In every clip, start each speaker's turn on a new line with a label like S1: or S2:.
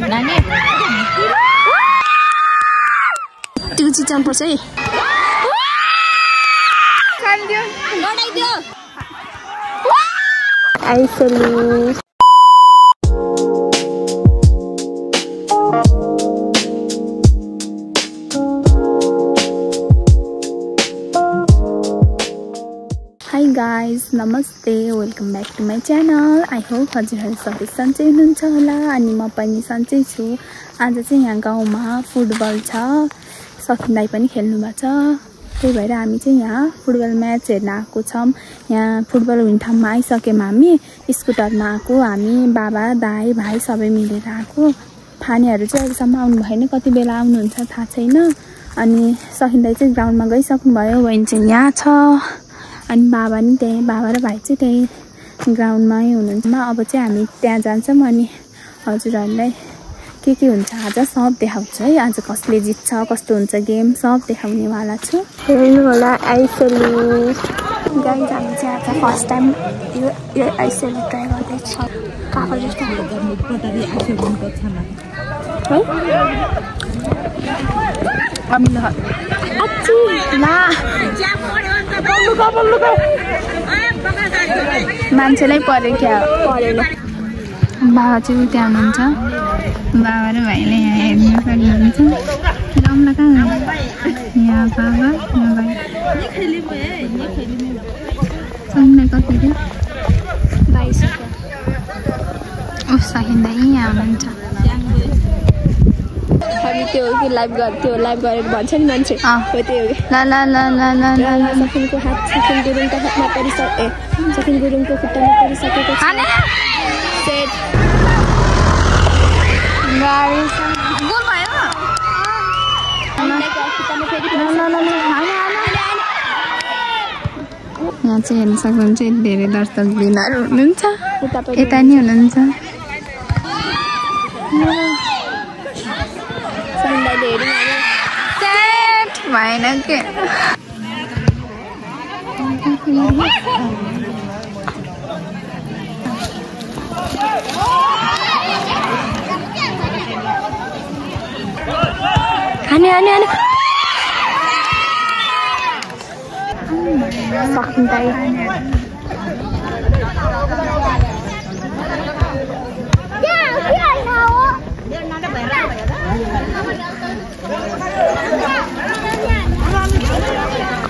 S1: नानी
S2: त्यो चिचाउनु पर्छ है
S1: लडाइदियो
S2: आइसल्यु हाई गाइज नमस्ते welcome back to my channel I hope हजुरहरू सबै सन्चै हुनुहुन्छ होला अनि म पनि सन्चै छु। आज चाहिँ यहाँ गाउँमा फुटबल छ, सकिन दाइ पनि खेल्नु भएको छ, त्यही भएर हामी चाहिँ यहाँ फुटबल म्याच हेर्न आएको छौँ। यहाँ फुटबल हुने ठाउँमा आइसक्यौँ, हामी स्कुटरमा आएको, हामी बाबा दाइ भाइ सबै मिलेर आएको। फानेहरू चाहिँ अहिलेसम्म आउनु भएन, कति बेला आउनुहुन्छ थाहा छैन। अनि सकिन दाइ चाहिँ ग्राउन्डमा गइसक्नुभयो, बहिनी चाहिँ यहाँ छ, अनि बाबा नि त्यही, बाबा र भाइ चाहिँ त्यही ग्राउन्डमै हुनुहुन्छ। अब चाहिँ हामी त्यहाँ जान्छौँ अनि हजुरहरूलाई के हुन्छ आज सब देखाउँछु है। आज कसले जित्छ, कस्तो हुन्छ गेम सब देखाउनेवाला छु। हेर्नु होला आइसल्यु गाइज, हामी चाहिँ आज फर्स्ट टाइम यो आइसल्यु ट्राई गर्दैछौँ। काफल जस्तो मान्छेलाई पऱ्यो क्या परेन। बाबा चाहिँ त्यहाँ हुनुहुन्छ, बाबा र भाइले यहाँ हेर्नु सक्नुहुन्छ। रमला कहाँ हुन्छ, यहाँ बाबा यहाँ भाइ। सकिन कति रे 22 रुपियाँ। सकिन दाइ यहाँ हुनुहुन्छ। हामी त्यो कि लाइभ गरेर भन्छ नि मान्छे, हो त्यो ल ल ल ल ल ल। सकिनको हात सकिन गुरुङको हातमा परिसके, सकिन गुरुङको खुट्टामा परिसकेको छ। सेट गाडी गोल भयो। यहाँ चाहिँ हेर्न सक्नुहुन्छ धेरै दर्शकबिनहरू हुनुहुन्छ, यता नि हुनुहुन्छ। भएन के हाने हाने हाने सकिन दाइ।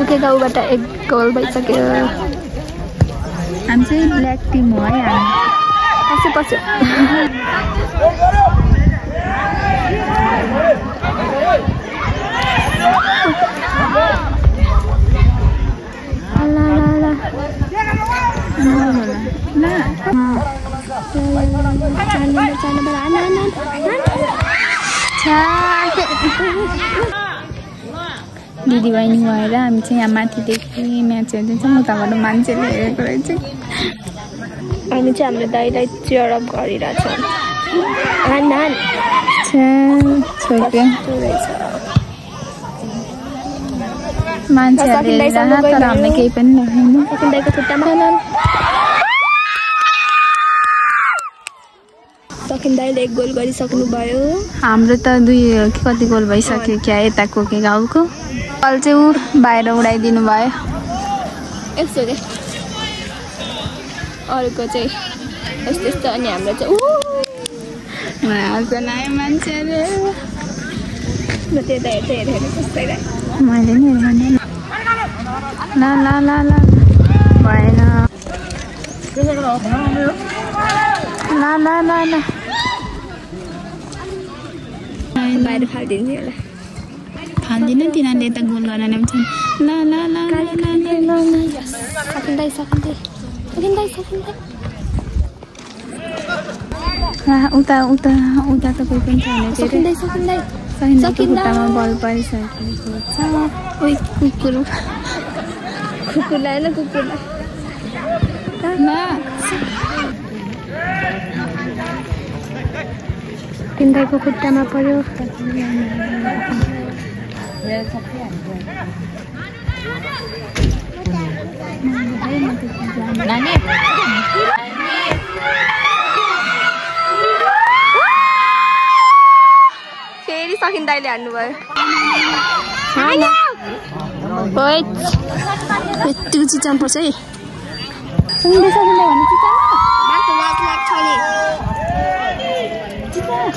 S2: ओके गाउँबाट एक गोल भइसक्यो। हामी चाहिँ ब्ल्याक टिम हो है, हामी पछि दिदी बहिनी भएर हामी चाहिँ यहाँ माथिदेखि म्याच हेर्दैछौँ। उताबाट मान्छेले हेरेको रहेछ। हामी चाहिँ हाम्रो दाइलाई चियर अप गरिरहेछौँ। छोड्यो मान्छेहरूले हेरेर, तर हामीले केही पनि देखाएन। सकिन दाइको खुट्टामा सकिन दाइले एक गोल गरिसक्नु भयो। हाम्रो त दुई कति गोल भइसक्यो क्या यताको के गाउँको। बल चाहिँ ऊ बाहिर उडाइदिनु भयो। यस्तो के अरूको चाहिँ यस्तो यस्तो, अनि हाम्रो चाहिँ आयो मान्छेले। म त्यता हेरेर कस्तै मैले नि हेर्ने ल ल ल ल भएन ल ल ल ल बाहिर फालिदिने होला। फाल्दिनँ, तिनीहरूले यता गोल गरेर ल्याउँछन्। ल ल ल सकिन दाइ सकिन दाइ सकिन दाइ सकिन दाइ उता उता उता त कोही पनि छैन। सकिन दाइ सकिन दाइ सकिन दाइको खुट्टामा बल परिसकेको छ। ओइ कुकुर लाएन कुकुरलाई सकिन दाइको खुट्टामा पर्यो।
S1: सकिन दाइले हान्नु भयो
S2: ओइ यति चिचाउनु पर्छ है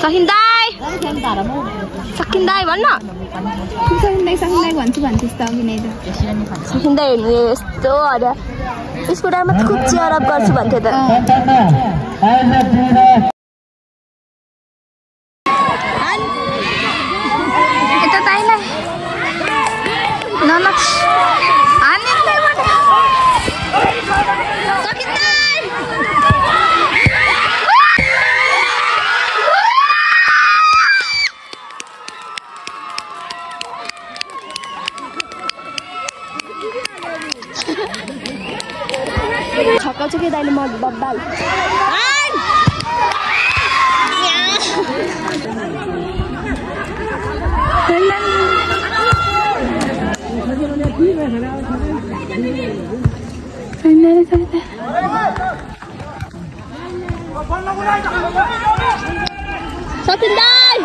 S1: सकिन्दाई भन्न
S2: सकिँदै भन्छु भन्थिस् त अघि नै त
S1: सकिन्दाई हेर्नु यस्तो अरे स्कुटरमा खुब चियर अप गर्छु भन्थ्यो त
S2: यता ताईलाई नलक्ष
S1: छक्का चुके दाइले म बब्बाल सकिन्दाई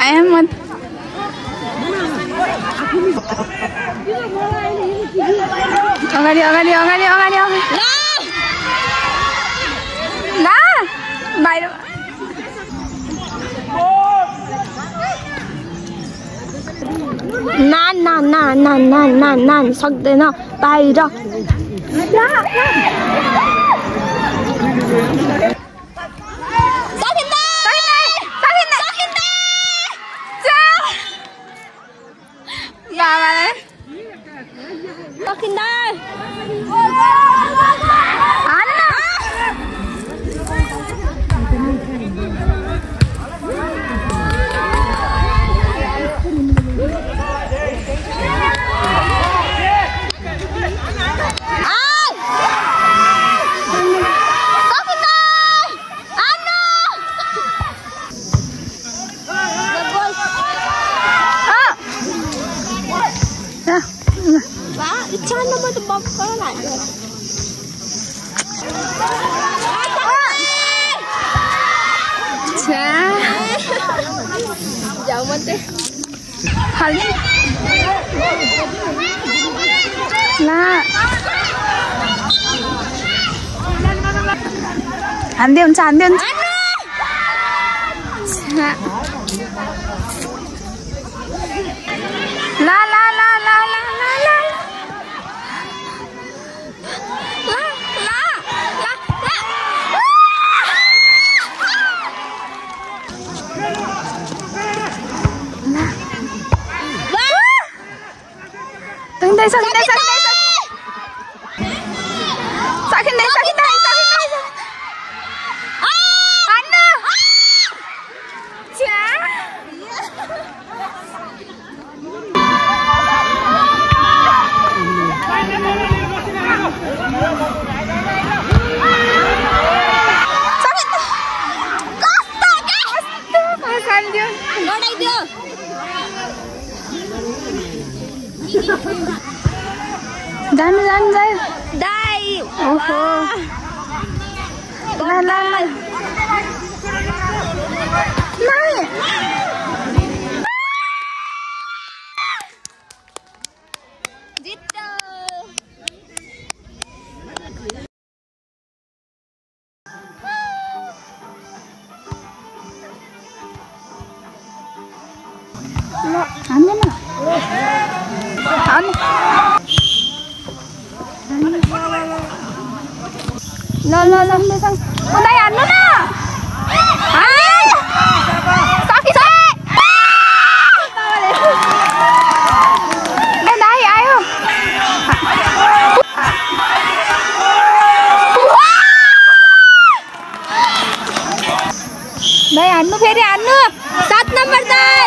S2: I am one. अगाडि ला बाहिर
S1: नान सक्दैन बाहिर जाऊ मत
S2: खाली ला हान्दै हुन्छ ला ला ला ला ला ला ला जानु दाइ ओहो ला ला ला नाइ
S1: जित्तो
S2: ल हान्दैन ल उदाइ हान्नु न दाइ आयो दाइ हान्नु फेरि हान्नु
S1: 7 नम्बर दाइ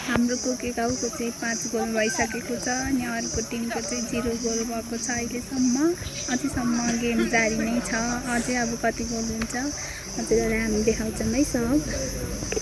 S2: हाम्रो अर्को केकाउको चाहिँ 5 गोल भइसकेको छ अनि अर्को टिमको चाहिँ 0 गोल भएको छ अहिलेसम्म। अझैसम्म गेम जारी नै छ। अझै अब कति गोल हुन्छ हजुरहरूलाई हामी देखाउँछौँ है सब।